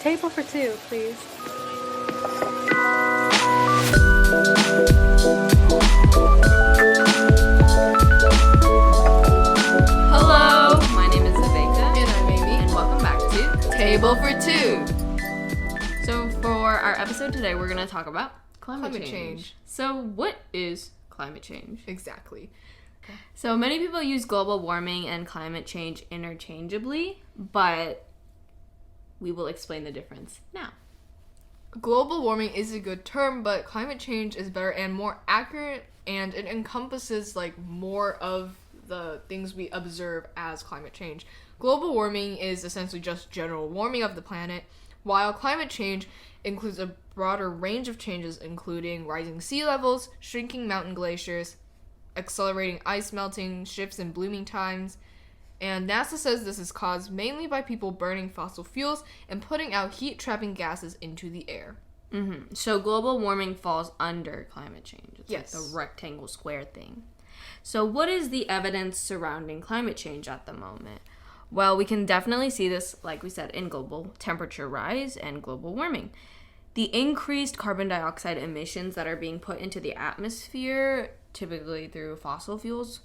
Table for two, please. Hello, my name is Viveka. And I'm Amy. And welcome back to Table for Two. So for our episode today, we're going to talk about climate Climate change. change. So what is climate change? Exactly. So many people use global warming and climate change interchangeably, but we will explain the difference now. Global warming is a good term, but climate change is better and more accurate, and it encompasses like more of the things we observe as climate change. Global warming is essentially just general warming of the planet, while climate change includes a broader range of changes, including rising sea levels, shrinking mountain glaciers, accelerating ice melting, shifts in blooming times, and NASA says this is caused mainly by people burning fossil fuels and putting out heat-trapping gases into the air. Mm-hmm. So global warming falls under climate change. It's Yes. like the rectangle square thing. So what is the evidence surrounding climate change at the moment? Well, we can definitely see this, like we said, in global temperature rise and global warming. The increased carbon dioxide emissions that are being put into the atmosphere, typically through fossil fuels,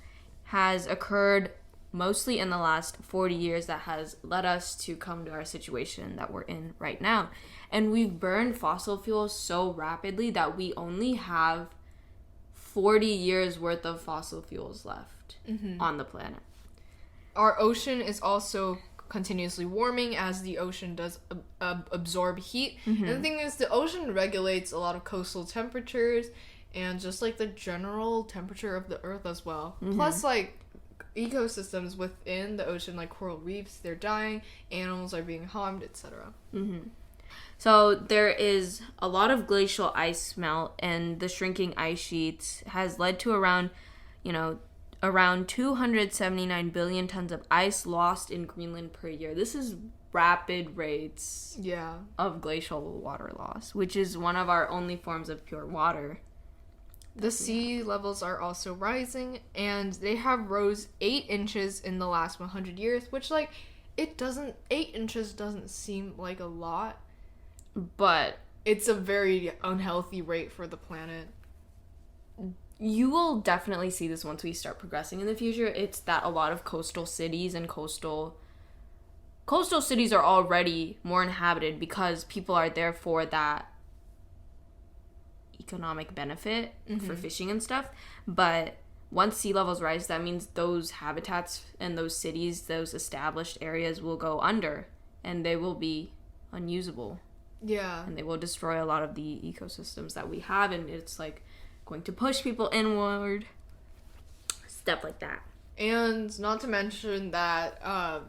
has occurred mostly in the last 40 years. That has led us to come to our situation that we're in right now. And we've burned fossil fuels so rapidly that we only have 40 years worth of fossil fuels left on the planet. Our ocean is also continuously warming as the ocean does absorb heat. And the thing is, the ocean regulates a lot of coastal temperatures and just like the general temperature of the earth as well. Plus, like, ecosystems within the ocean, like coral reefs, they're dying, animals are being harmed, etc. So there is a lot of glacial ice melt, and the shrinking ice sheets has led to around 279 billion tons of ice lost in Greenland per year. This is rapid rates of glacial water loss, which is one of our only forms of pure water. The sea levels are also rising, and they have rose 8 inches in the last 100 years, which, like, 8 inches doesn't seem like a lot, but it's a very unhealthy rate for the planet. You will definitely see this once we start progressing in the future. It's that a lot of coastal cities and coastal cities are already more inhabited because people are there for that economic benefit for fishing and stuff. But once sea levels rise, that means those habitats and those cities, those established areas will go under, and they will be unusable. Yeah. And they will destroy a lot of the ecosystems that we have, and it's like going to push people inward, stuff like that. And not to mention that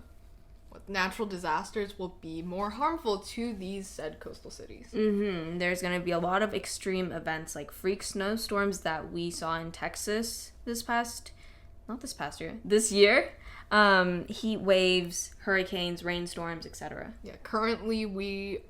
natural disasters will be more harmful to these said coastal cities. There's going to be a lot of extreme events like freak snowstorms that we saw in Texas this year. Heat waves, hurricanes, rainstorms, etc. Yeah, currently we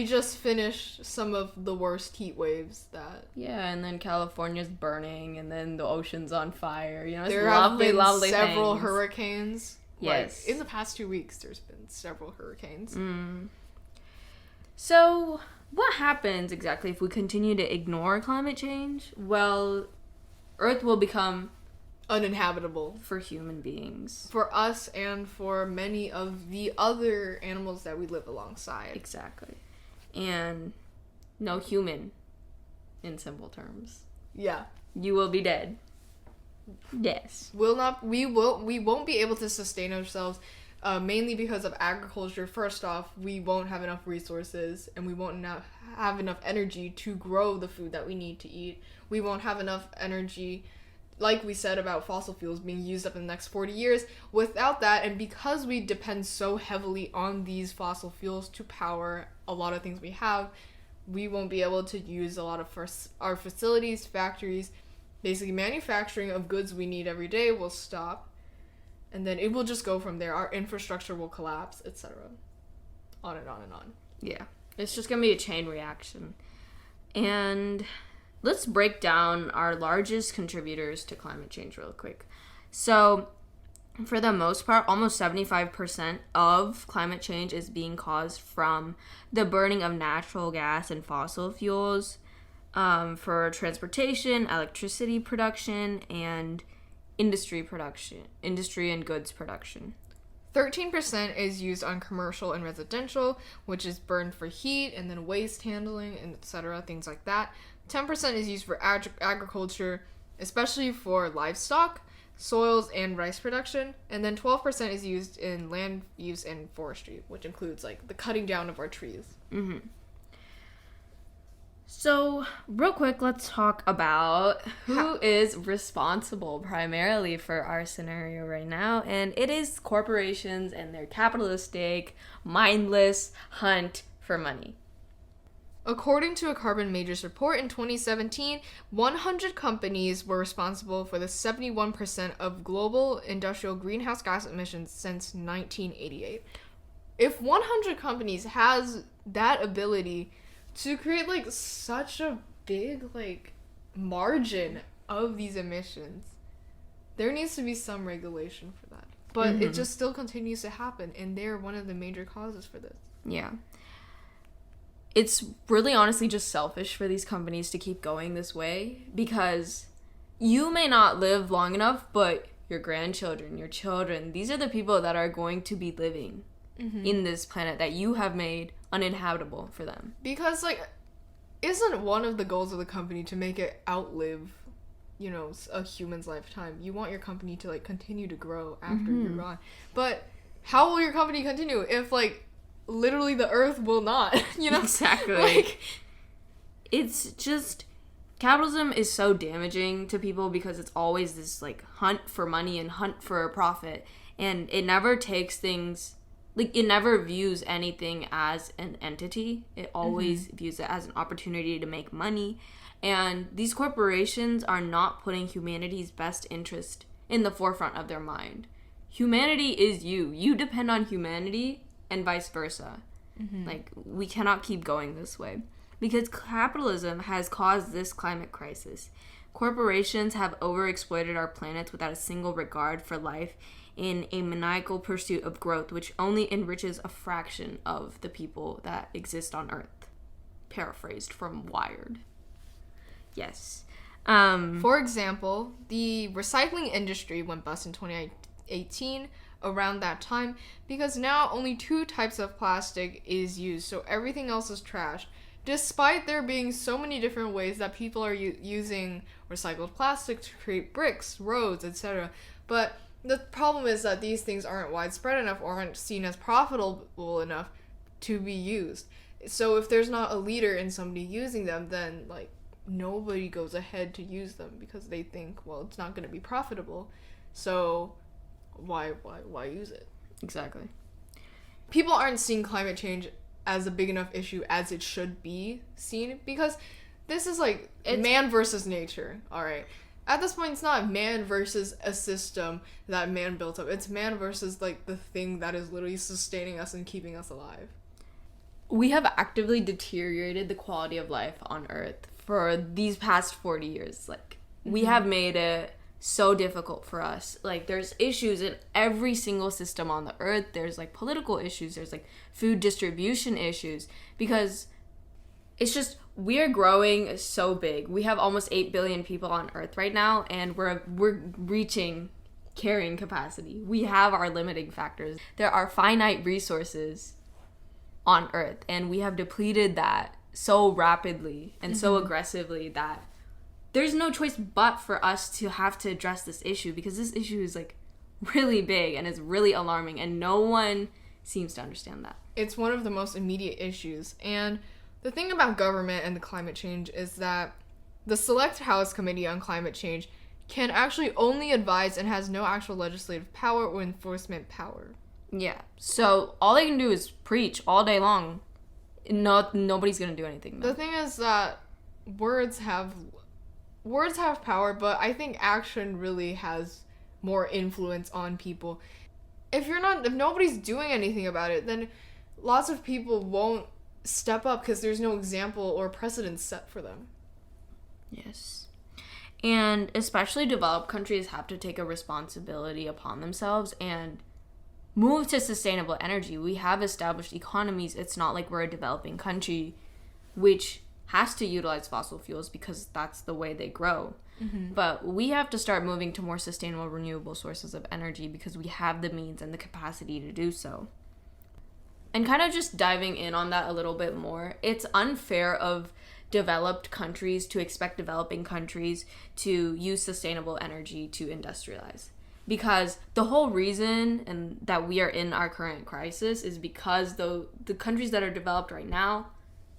just finished some of the worst heat waves that... Yeah, and then California's burning, and then the ocean's on fire. You know, it's there lovely, have been lovely several things. hurricanes. Yes. Like, in the past 2 weeks, there's been several hurricanes. So, what happens exactly if we continue to ignore climate change? Well, Earth will become uninhabitable for human beings. For us and for many of the other animals that we live alongside. Exactly. And no human, in simple terms. Yeah. You will be dead. Yes. We won't be able to sustain ourselves, mainly because of agriculture. First off, we won't have enough resources, and we won't have enough energy to grow the food that we need to eat. We won't have enough energy, like we said about fossil fuels being used up in the next 40 years. Without that, and because we depend so heavily on these fossil fuels to power a lot of things we have, we won't be able to use a lot of our facilities, factories. Basically, manufacturing of goods we need every day will stop, and then it will just go from there. Our infrastructure will collapse, etc. On and on and on. Yeah. It's just going to be a chain reaction. And let's break down our largest contributors to climate change real quick. So, for the most part, almost 75% of climate change is being caused from the burning of natural gas and fossil fuels for transportation, electricity production, and industry and goods production. 13% is used on commercial and residential, which is burned for heat and then waste handling and etc., things like that. 10% is used for agriculture, especially for livestock, soils, and rice production. And then 12% is used in land use and forestry, which includes like the cutting down of our trees. Mm-hmm. So, real quick, let's talk about who is responsible primarily for our scenario right now. And it is corporations and their capitalistic, mindless hunt for money. According to a Carbon Majors report in 2017, 100 companies were responsible for the 71% of global industrial greenhouse gas emissions since 1988. If 100 companies has that ability to create like such a big like margin of these emissions, there needs to be some regulation for that. But it just still continues to happen, and they're one of the major causes for this. Yeah. It's really honestly just selfish for these companies to keep going this way, because you may not live long enough, but your grandchildren, your children, these are the people that are going to be living in this planet that you have made uninhabitable for them. Because, like, isn't one of the goals of the company to make it outlive, you know, a human's lifetime? You want your company to, like, continue to grow after you're gone. But how will your company continue if, like, literally the earth will not, you know? Exactly. Like, it's just, capitalism is so damaging to people because it's always this, like, hunt for money and hunt for a profit. And it never takes things, like, it never views anything as an entity. It always views it as an opportunity to make money. And these corporations are not putting humanity's best interest in the forefront of their mind. Humanity is you. You depend on humanity, and vice versa. Like, we cannot keep going this way because capitalism has caused this climate crisis. Corporations have overexploited our planet without a single regard for life in a maniacal pursuit of growth, which only enriches a fraction of the people that exist on Earth. Paraphrased from Wired. Yes. for example, the recycling industry went bust in 2018 around that time because now only 2 types of plastic is used, so everything else is trash. Despite there being so many different ways that people are using recycled plastic to create bricks, roads, etc. But the problem is that these things aren't widespread enough or aren't seen as profitable enough to be used. So if there's not a leader in somebody using them, then like nobody goes ahead to use them because they think, well, it's not going to be profitable. So why use it? Exactly. People aren't seeing climate change as a big enough issue as it should be seen because this is like man versus nature. All right. At this point, it's not man versus a system that man built up. It's man versus like the thing that is literally sustaining us and keeping us alive. We have actively deteriorated the quality of life on Earth for these past 40 years. Like, we have made it so difficult for us. Like, there's issues in every single system on the Earth. There's like political issues. There's like food distribution issues because it's just, we're growing so big. We have almost 8 billion people on Earth right now, and we're reaching carrying capacity. We have our limiting factors. There are finite resources on Earth, and we have depleted that so rapidly and so aggressively that there's no choice but for us to have to address this issue because this issue is like really big and it's really alarming, and no one seems to understand that. It's one of the most immediate issues, and the thing about government and the climate change is that the Select House Committee on Climate Change can actually only advise and has no actual legislative power or enforcement power. Yeah. So all they can do is preach all day long. Nobody's going to do anything. The thing is that words have power, but I think action really has more influence on people. If nobody's doing anything about it, then lots of people won't step up because there's no example or precedent set for them. Yes. And especially developed countries have to take a responsibility upon themselves and move to sustainable energy. We have established economies. It's not like we're a developing country which has to utilize fossil fuels because that's the way they grow. But we have to start moving to more sustainable, renewable sources of energy because we have the means and the capacity to do so. And kind of just diving in on that a little bit more, it's unfair of developed countries to expect developing countries to use sustainable energy to industrialize. Because the whole reason and that we are in our current crisis is because the countries that are developed right now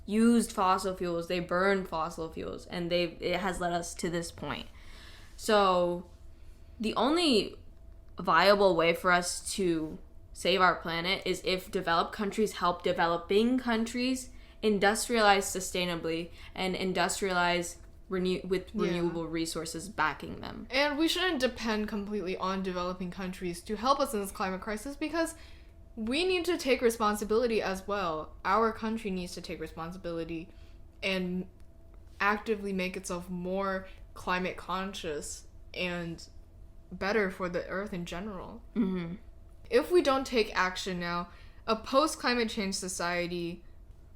used fossil fuels, they burned fossil fuels, and it has led us to this point. So the only viable way for us to save our planet is if developed countries help developing countries industrialize sustainably and industrialize with renewable resources backing them. And we shouldn't depend completely on developing countries to help us in this climate crisis because we need to take responsibility as well. Our country needs to take responsibility and actively make itself more climate conscious and better for the earth in general. If we don't take action now, a post-climate change society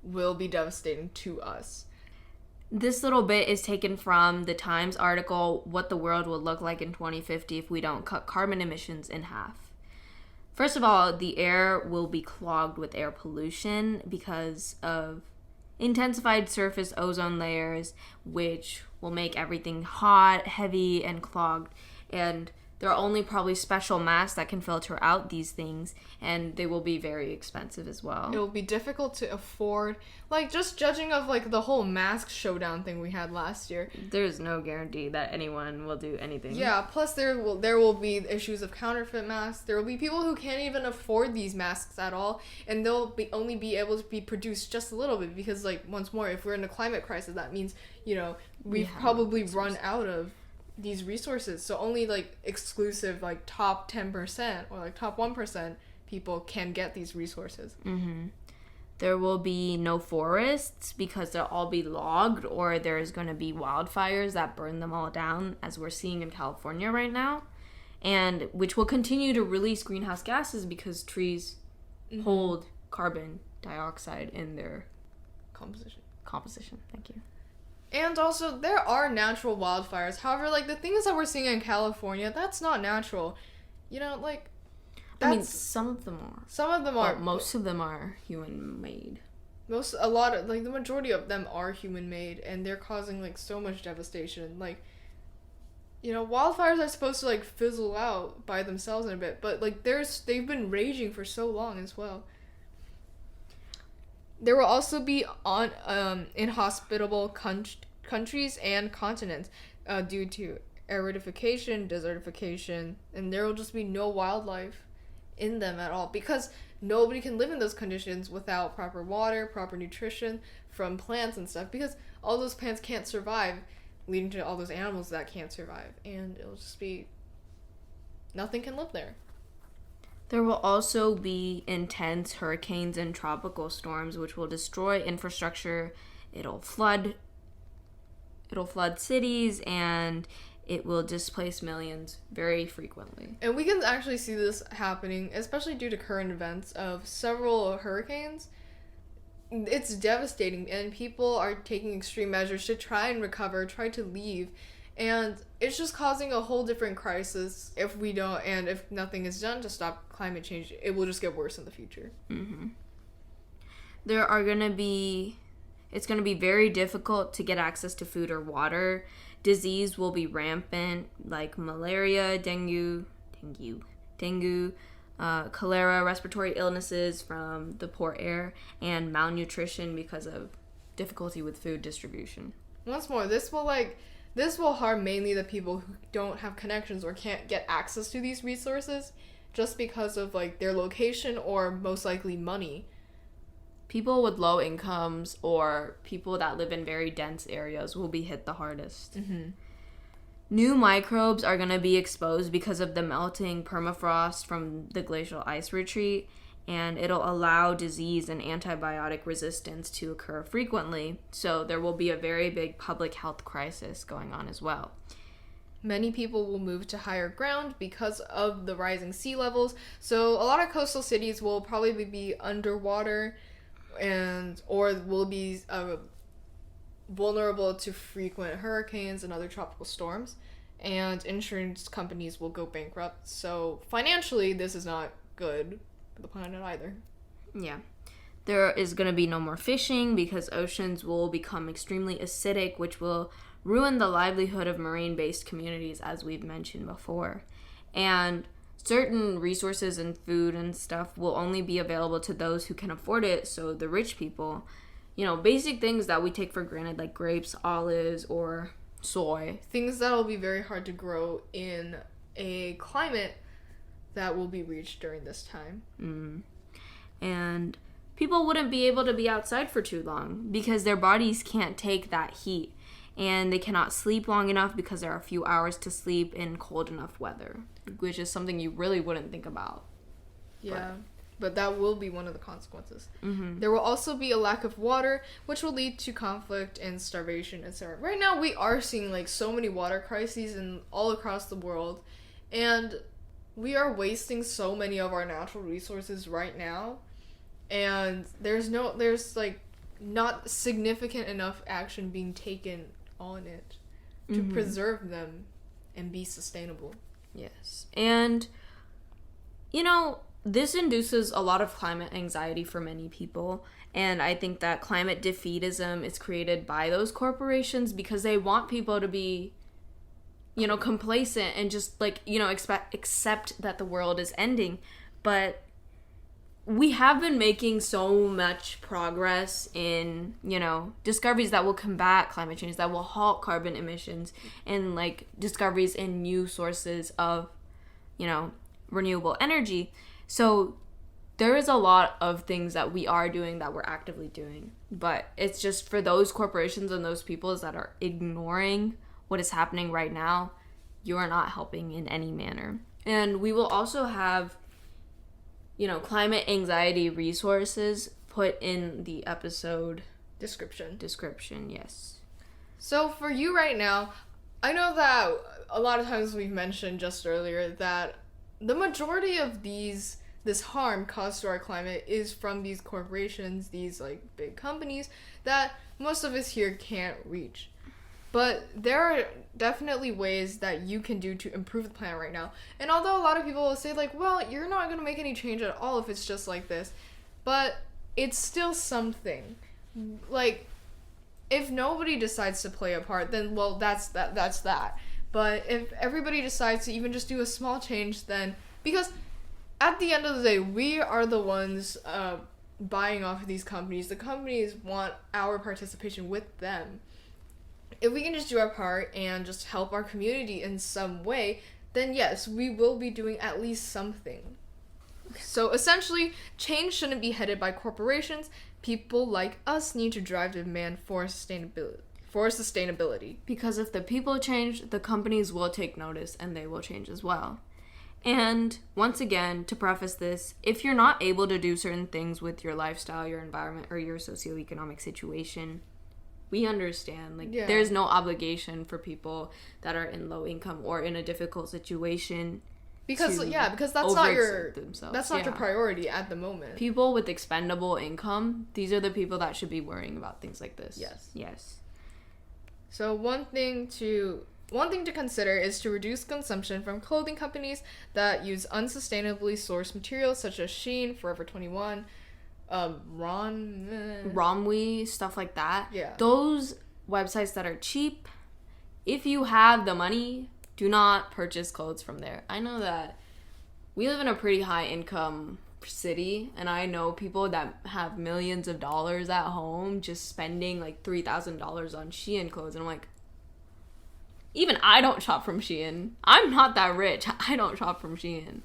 will be devastating to us. This little bit is taken from the Times article, What the World Will Look Like in 2050 If We Don't Cut Carbon Emissions in Half. First of all, the air will be clogged with air pollution because of intensified surface ozone layers, which will make everything hot, heavy, and clogged. And there are only probably special masks that can filter out these things, and they will be very expensive as well. It will be difficult to afford. Like, just judging of, like, the whole mask showdown thing we had last year. There's no guarantee that anyone will do anything. Yeah, plus there will be issues of counterfeit masks. There will be people who can't even afford these masks at all, and they'll only be able to be produced just a little bit because, like, once more, if we're in a climate crisis, that means, you know, we've probably run out of these resources. So only, like, exclusive, like, top 10% or, like, top 1% people can get these resources. There will be no forests because they'll all be logged, or there's going to be wildfires that burn them all down, as we're seeing in California right now, and which will continue to release greenhouse gases because trees hold carbon dioxide in their composition. Thank you. And also, there are natural wildfires. However, like, the things that we're seeing in California, that's not natural. You know, like, I mean, some of them are. Some of them are. But most of them are human-made. The majority of them are human-made, and they're causing, like, so much devastation. Like, you know, wildfires are supposed to, like, fizzle out by themselves in a bit, but, like, they've been raging for so long as well. There will also be inhospitable countries and continents due to aridification, desertification, and there will just be no wildlife in them at all because nobody can live in those conditions without proper water, proper nutrition from plants and stuff because all those plants can't survive, leading to all those animals that can't survive, and it'll just be nothing can live there. There will also be intense hurricanes and tropical storms, which will destroy infrastructure. It'll flood cities, and it will displace millions very frequently. And we can actually see this happening, especially due to current events of several hurricanes. It's devastating, and people are taking extreme measures to try and recover, try to leave. And it's just causing a whole different crisis if nothing is done to stop climate change. It will just get worse in the future. It's going to be very difficult to get access to food or water. Disease will be rampant, like malaria, dengue, cholera, respiratory illnesses from the poor air, and malnutrition because of difficulty with food distribution. Once more, this will harm mainly the people who don't have connections or can't get access to these resources just because of, like, their location or most likely money. People with low incomes or people that live in very dense areas will be hit the hardest. New microbes are going to be exposed because of the melting permafrost from the glacial ice retreat, and it'll allow disease and antibiotic resistance to occur frequently. So there will be a very big public health crisis going on as well. Many people will move to higher ground because of the rising sea levels. So a lot of coastal cities will probably be underwater or will be vulnerable to frequent hurricanes and other tropical storms. And insurance companies will go bankrupt. So financially, this is not good for the planet either. Yeah. There is going to be no more fishing because oceans will become extremely acidic, which will ruin the livelihood of marine-based communities, as we've mentioned before. And certain resources and food and stuff will only be available to those who can afford it, so the rich people. Basic things that we take for granted, like grapes, olives, or soy. Things that will be very hard to grow in a climate that will be reached during this time. And people wouldn't be able to be outside for too long because their bodies can't take that heat. And they cannot sleep long enough because there are a few hours to sleep in cold enough weather, which is something you really wouldn't think about. Yeah, but that will be one of the consequences. Mm-hmm. There will also be a lack of water, which will lead to conflict and starvation, etc. Right now, we are seeing so many water crises all across the world, and we are wasting so many of our natural resources right now, and there's not significant enough action being taken on it to preserve them and be sustainable. Yes. And this induces a lot of climate anxiety for many people, and I think that climate defeatism is created by those corporations because they want people to be complacent and just accept that the world is ending. But we have been making so much progress in, discoveries that will combat climate change, that will halt carbon emissions, and, discoveries in new sources of, renewable energy. So there is a lot of things that we are doing that we're actively doing. But it's just for those corporations and those peoples that are ignoring what is happening right now, you are not helping in any manner. And we will also have climate anxiety resources put in the episode description, yes. So for you right now, I know that a lot of times we've mentioned just earlier that the majority of this harm caused to our climate is from these corporations, these big companies that most of us here can't reach. But there are definitely ways that you can do to improve the planet right now. And although a lot of people will say, well, you're not going to make any change at all if it's just like this. But it's still something. If nobody decides to play a part, then, well, that's that. But if everybody decides to even just do a small change, then... Because at the end of the day, we are the ones buying off of these companies. The companies want our participation with them. If we can just do our part and just help our community in some way, then yes, we will be doing at least something. So essentially, change shouldn't be headed by corporations. People like us need to drive the demand for sustainability. Because if the people change, the companies will take notice and they will change as well. And once again, to preface this, if you're not able to do certain things with your lifestyle, your environment, or your socioeconomic situation, we understand. There's no obligation for people that are in low income or in a difficult situation. Because that's not your priority at the moment. People with expendable income, these are the people that should be worrying about things like this. Yes. So one thing to consider is to reduce consumption from clothing companies that use unsustainably sourced materials such as Shein, Forever 21, Romwe, stuff like that. Yeah. Those websites that are cheap, if you have the money, do not purchase clothes from there. I know that we live in a pretty high income city, and I know people that have millions of dollars at home just spending $3,000 on Shein clothes, and I'm like, even I don't shop from Shein. I'm not that rich. I don't shop from Shein.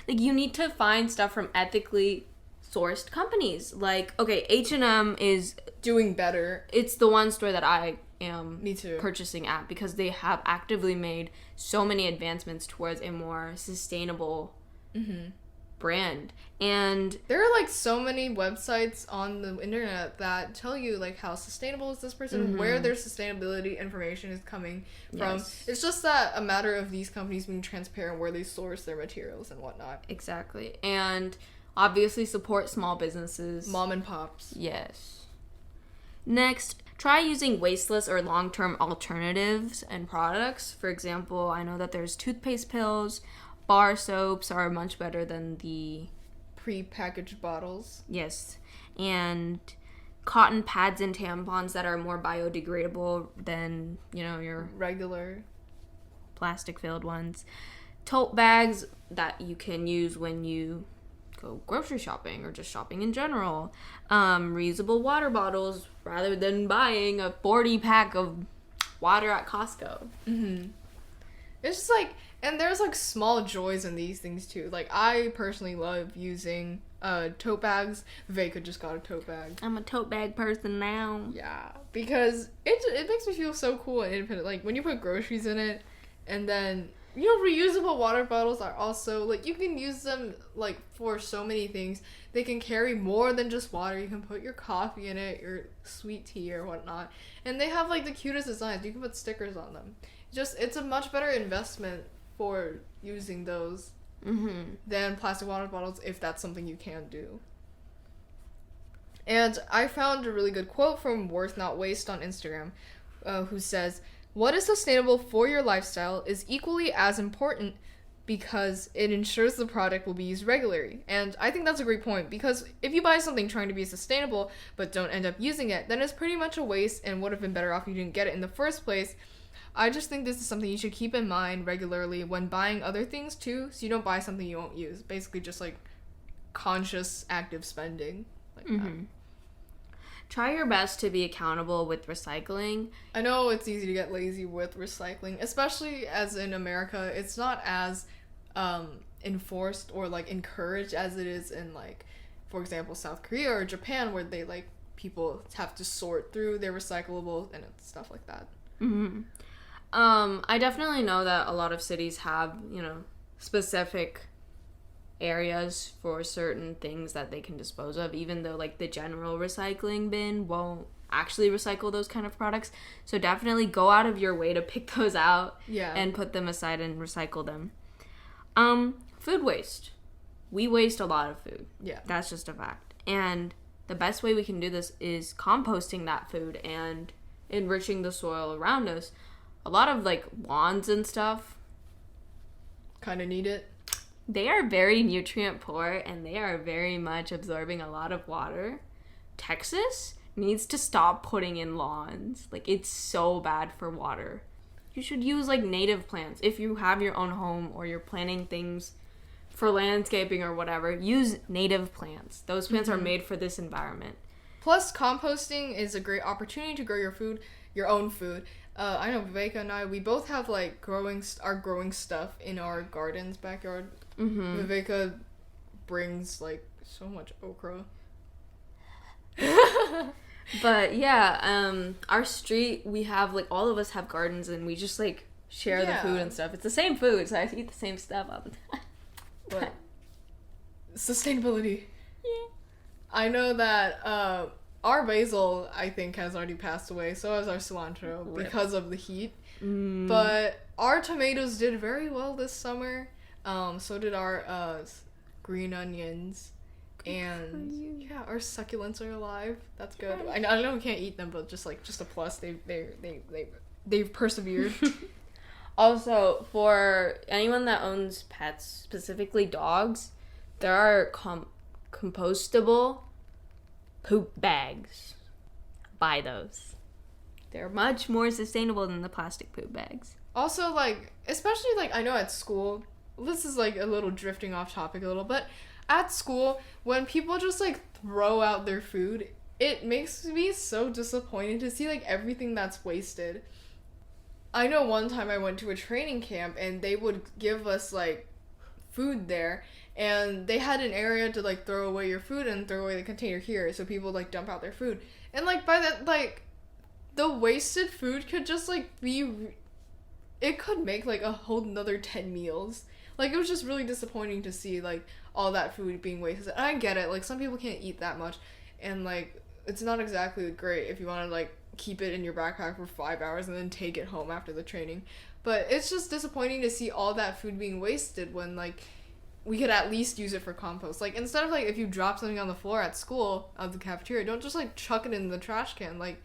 You need to find stuff from ethically sourced companies. H&M is doing better. It's the one store that I am Me too. purchasing at because they have actively made so many advancements towards a more sustainable brand. And there are like so many websites on the internet that tell you like how sustainable is this person, where their sustainability information is coming from. It's just that a matter of these companies being transparent where they source their materials and whatnot. Exactly. And obviously support small businesses. Mom and pops. Yes. Next, try using wasteless or long-term alternatives and products. For example, I know that there's toothpaste pills. Bar soaps are much better than the pre-packaged bottles. Yes. And cotton pads and tampons that are more biodegradable than, your regular plastic-filled ones. Tote bags that you can use when you go grocery shopping or just shopping in general. Reusable water bottles rather than buying a 40-pack of water at Costco. It's just like, and there's like small joys in these things too. Like I personally love using tote bags. Viveka just got a tote bag. I'm a tote bag person now. Yeah, because it makes me feel so cool and independent. Like when you put groceries in it, and then reusable water bottles are also like you can use them like for so many things. They can carry more than just water. You can put your coffee in it, your sweet tea or whatnot, and they have like the cutest designs. You can put stickers on them. It's a much better investment for using those than plastic water bottles if that's something you can do. And I found a really good quote from Worth Not Waste on Instagram, who says, "What is sustainable for your lifestyle is equally as important because it ensures the product will be used regularly." And I think that's a great point, because if you buy something trying to be sustainable but don't end up using it, then it's pretty much a waste and would have been better off if you didn't get it in the first place. I just think this is something you should keep in mind regularly when buying other things too, so you don't buy something you won't use. Basically just like conscious active spending like that. Try your best to be accountable with recycling. I know it's easy to get lazy with recycling, especially as in America. It's not as enforced or like encouraged as it is in like, for example, South Korea or Japan, where they like people have to sort through their recyclables and stuff like that. I definitely know that a lot of cities have, specific areas for certain things that they can dispose of, even though like the general recycling bin won't actually recycle those kind of products. So definitely go out of your way to pick those out and put them aside and recycle them. Food waste. We waste a lot of food. Yeah. That's just a fact. And the best way we can do this is composting that food and enriching the soil around us. A lot of like lawns and stuff kind of need it. They are very nutrient poor and they are very much absorbing a lot of water. Texas needs to stop putting in lawns. Like, it's so bad for water. You should use like native plants. If you have your own home or you're planting things for landscaping or whatever, use native plants. Those plants are made for this environment. Plus, composting is a great opportunity to grow your own food. I know Viveka and I, we both have like growing stuff in our garden's backyard. Viveka brings like so much okra. But yeah, our street, we have like, all of us have gardens and we just like share the food and stuff. It's the same food, so I eat the same stuff all the time. But sustainability. Yeah. I know that our basil, I think, has already passed away. So has our cilantro because of the heat. But our tomatoes did very well this summer. So did our green onions. And yeah, our succulents are alive. That's good. I know we can't eat them, but just a plus. They've persevered. Also, for anyone that owns pets, specifically dogs, there are compostable poop bags. Buy those. They're much more sustainable than the plastic poop bags. Also, like, especially like, I know at school, this is like a little drifting off topic a little, but at school, when people just like throw out their food, it makes me so disappointed to see like everything that's wasted. I know one time I went to a training camp and they would give us like food there, and they had an area to like throw away your food and throw away the container here, so people like dump out their food. And like by that, like the wasted food could just like be, it could make like a whole another 10 meals. Like, it was just really disappointing to see, like, all that food being wasted. And I get it, like, some people can't eat that much, and, like, it's not exactly great if you want to, like, keep it in your backpack for 5 hours and then take it home after the training. But it's just disappointing to see all that food being wasted when, like, we could at least use it for compost. Like, instead of, like, if you drop something on the floor at school, out of the cafeteria, don't just, like, chuck it in the trash can. Like,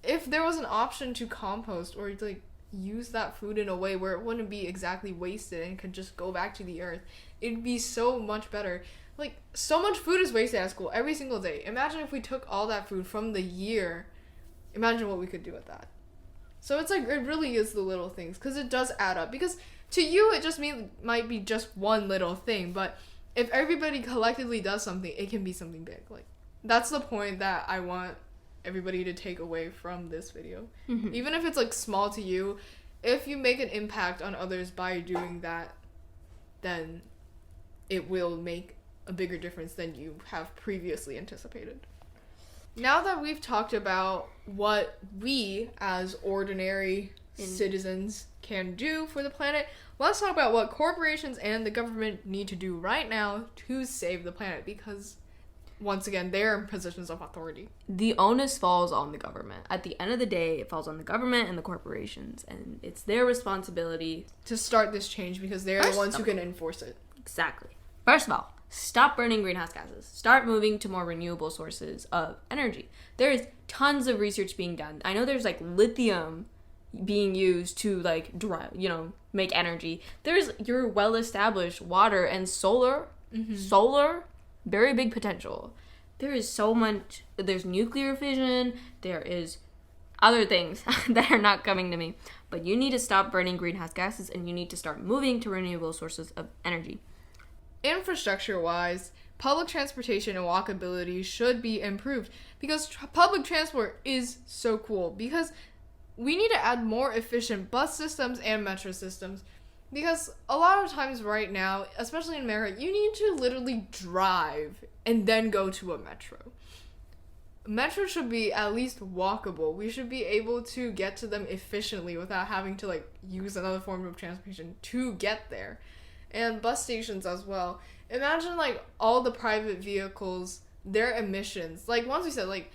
if there was an option to compost or, like, use that food in a way where it wouldn't be exactly wasted and could just go back to the earth, it'd be so much better. Like, so much food is wasted at school every single day. Imagine if we took all that food from the year. Imagine what we could do with that. So it's like, it really is the little things, because it does add up. Because to you, it just might be just one little thing, but if everybody collectively does something, it can be something big. Like, that's the point that I want everybody to take away from this video. Mm-hmm. Even if it's, like, small to you, if you make an impact on others by doing that, then it will make a bigger difference than you have previously anticipated. Now that we've talked about what we as ordinary citizens can do for the planet, let's talk about what corporations and the government need to do right now to save the planet, because once again, they're in positions of authority. The onus falls on the government. At the end of the day, it falls on the government and the corporations, and it's their responsibility to start this change, because they're the ones who can enforce it. Exactly. First of all, stop burning greenhouse gases. Start moving to more renewable sources of energy. There is tons of research being done. I know there's, like, lithium being used to, like, make energy. There's your well-established water and solar. Mm-hmm. Solar, very big potential. There is so much. There's nuclear fission. There is other things that are not coming to me. But you need to stop burning greenhouse gases, and you need to start moving to renewable sources of energy. Infrastructure-wise, public transportation and walkability should be improved, because public transport is so cool. Because we need to add more efficient bus systems and metro systems, because a lot of times right now, especially in America, you need to literally drive and then go to a metro. Metro should be at least walkable. We should be able to get to them efficiently without having to, like, use another form of transportation to get there. And bus stations as well. Imagine, like, all the private vehicles, their emissions. Like, once we said, like,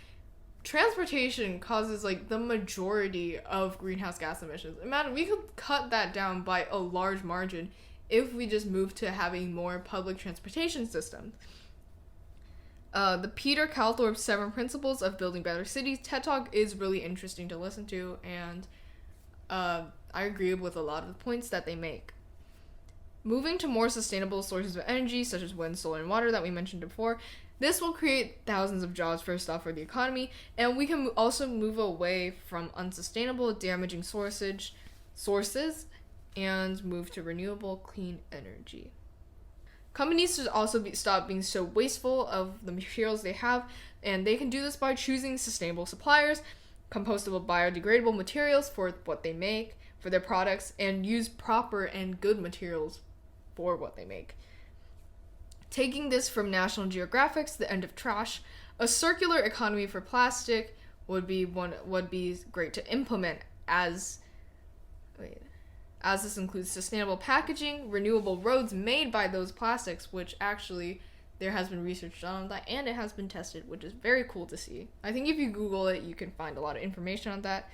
transportation causes, like, the majority of greenhouse gas emissions. Imagine, we could cut that down by a large margin if we just move to having more public transportation systems. The Peter Calthorpe's 7 Principles of Building Better Cities TED Talk is really interesting to listen to, and I agree with a lot of the points that they make. Moving to more sustainable sources of energy, such as wind, solar, and water that we mentioned before, this will create thousands of jobs, first off, for the economy, and we can also move away from unsustainable, damaging sources and move to renewable, clean energy. Companies should also stop being so wasteful of the materials they have, and they can do this by choosing sustainable suppliers, compostable, biodegradable materials for what they make, for their products, and use proper and good materials for what they make. Taking this from National Geographic's The End of Trash, a circular economy for plastic would be great to implement, as this includes sustainable packaging, renewable roads made by those plastics, which actually there has been research done on that, and it has been tested, which is very cool to see. I think if you Google it, you can find a lot of information on that.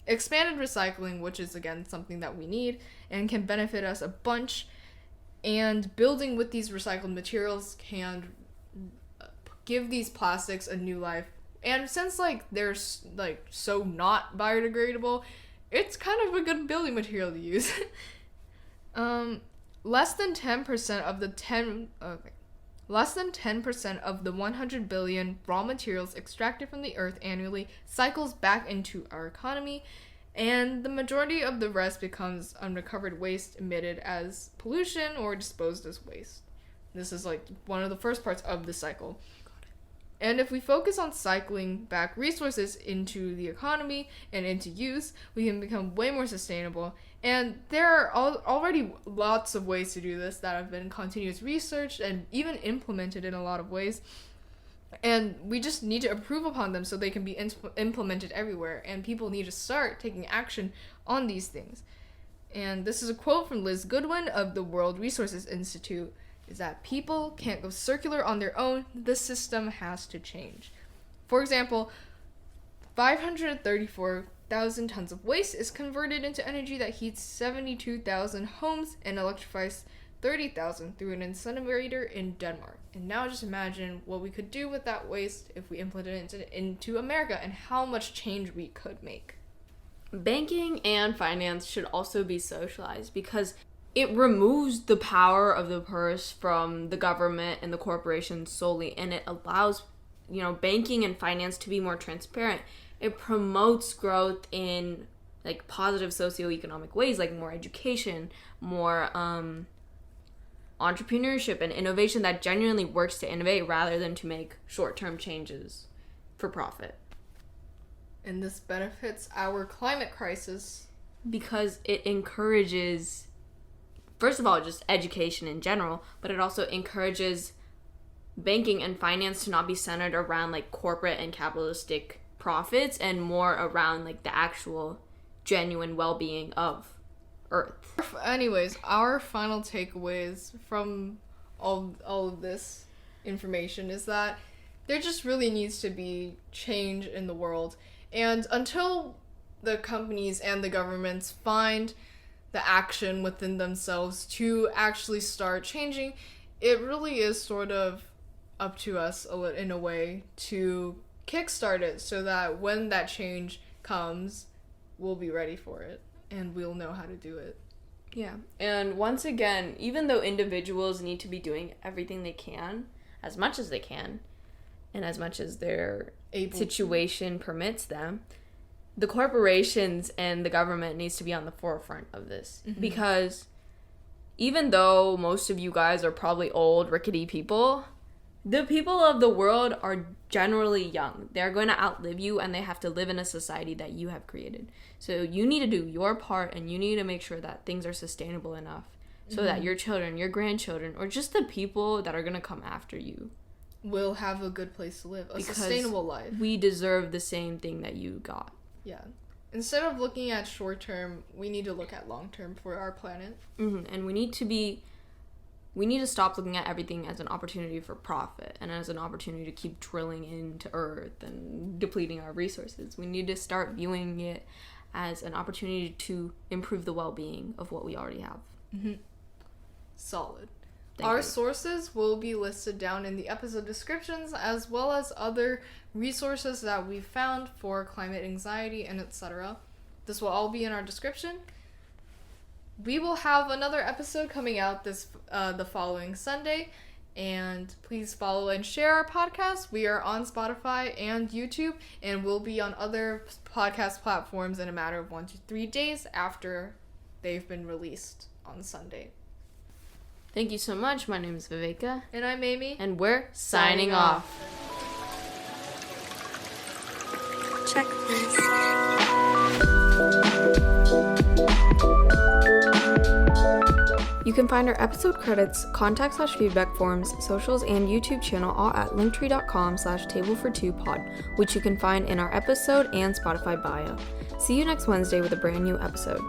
Expanded recycling, which is, again, something that we need and can benefit us a bunch. And building with these recycled materials can give these plastics a new life. And since, like, they're, like, so not biodegradable, it's kind of a good building material to use. Less than 10% of the 100 billion raw materials extracted from the earth annually cycles back into our economy, and the majority of the rest becomes unrecovered waste emitted as pollution or disposed as waste. This is, like, one of the first parts of the cycle. And if we focus on cycling back resources into the economy and into use, we can become way more sustainable. And there are already lots of ways to do this that have been continuous researched and even implemented in a lot of ways. And we just need to improve upon them so they can be implemented everywhere. And people need to start taking action on these things. And this is a quote from Liz Goodwin of the World Resources Institute, is that people can't go circular on their own. The system has to change. For example, 534,000 tons of waste is converted into energy that heats 72,000 homes and electrifies 30,000 through an incinerator in Denmark. And now just imagine what we could do with that waste if we implemented it into America and how much change we could make. Banking and finance should also be socialized because it removes the power of the purse from the government and the corporations solely, and it allows, banking and finance to be more transparent. It promotes growth in like positive socioeconomic ways, like more education, more entrepreneurship and innovation that genuinely works to innovate rather than to make short-term changes for profit. And this benefits our climate crisis because it encourages, first of all, just education in general, but it also encourages banking and finance to not be centered around like corporate and capitalistic profits and more around like the actual genuine well-being of Earth. Anyways, our final takeaways from all of this information is that there just really needs to be change in the world. And until the companies and the governments find the action within themselves to actually start changing, it really is sort of up to us in a way to kickstart it so that when that change comes, we'll be ready for it and we'll know how to do it. Yeah. And once again, even though individuals need to be doing everything they can, as much as they can, and as much as their situation permits them, the corporations and the government needs to be on the forefront of this. Mm-hmm. Because even though most of you guys are probably old, rickety people, the people of the world are generally young. They're going to outlive you, and they have to live in a society that you have created. So you need to do your part, and you need to make sure that things are sustainable enough so that your children, your grandchildren, or just the people that are going to come after you will have a good place to live, a sustainable life. We deserve the same thing that you got. Yeah. Instead of looking at short term, we need to look at long term for our planet. Mm-hmm. And we need to stop looking at everything as an opportunity for profit and as an opportunity to keep drilling into Earth and depleting our resources. We need to start viewing it as an opportunity to improve the well-being of what we already have. Mm-hmm. Solid. Our sources will be listed down in the episode descriptions, as well as other resources that we've found for climate anxiety and etc. This will all be in our description. We will have another episode coming out the following Sunday, and please follow and share our podcast. We are on Spotify and YouTube, and we'll be on other podcast platforms in a matter of 1 to 3 days after they've been released on Sunday. Thank you so much. My name is Viveka. And I'm Amy. And we're signing off. Check this. You can find our episode credits, contact/feedback forms, socials, and YouTube channel all at linktree.com/table-for-two-pod, which you can find in our episode and Spotify bio. See you next Wednesday with a brand new episode.